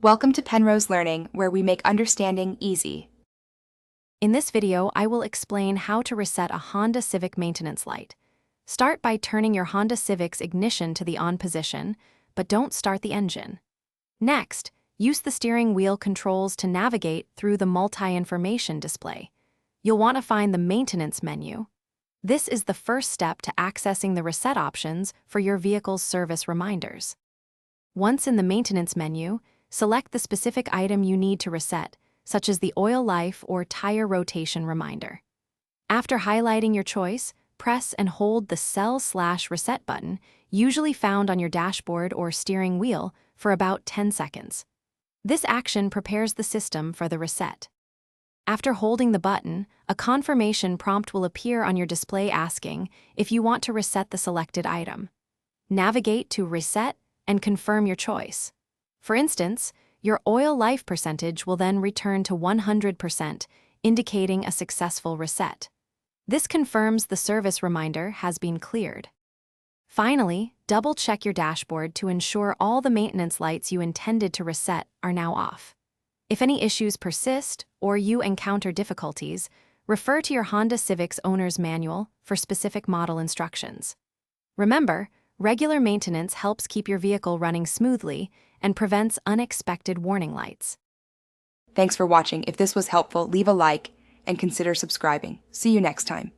Welcome to Penrose Learning, where we make understanding easy. In this video, I will explain how to reset a Honda Civic maintenance light. Start by turning your Honda Civic's ignition to the on position, but don't start the engine. Next, use the steering wheel controls to navigate through the multi-information display. You'll want to find the maintenance menu. This is the first step to accessing the reset options for your vehicle's service reminders. Once in the maintenance menu, select the specific item you need to reset, such as the oil life or tire rotation reminder. After highlighting your choice, press and hold the Cell/Reset button, usually found on your dashboard or steering wheel, for about 10 seconds. This action prepares the system for the reset. After holding the button, a confirmation prompt will appear on your display asking if you want to reset the selected item. Navigate to Reset and confirm your choice. For instance, your oil life percentage will then return to 100%, indicating a successful reset. This confirms the service reminder has been cleared. Finally, double-check your dashboard to ensure all the maintenance lights you intended to reset are now off. If any issues persist or you encounter difficulties, refer to your Honda Civic's owner's manual for specific model instructions. Remember, regular maintenance helps keep your vehicle running smoothly and prevents unexpected warning lights. Thanks for watching. If this was helpful, leave a like and consider subscribing. See you next time.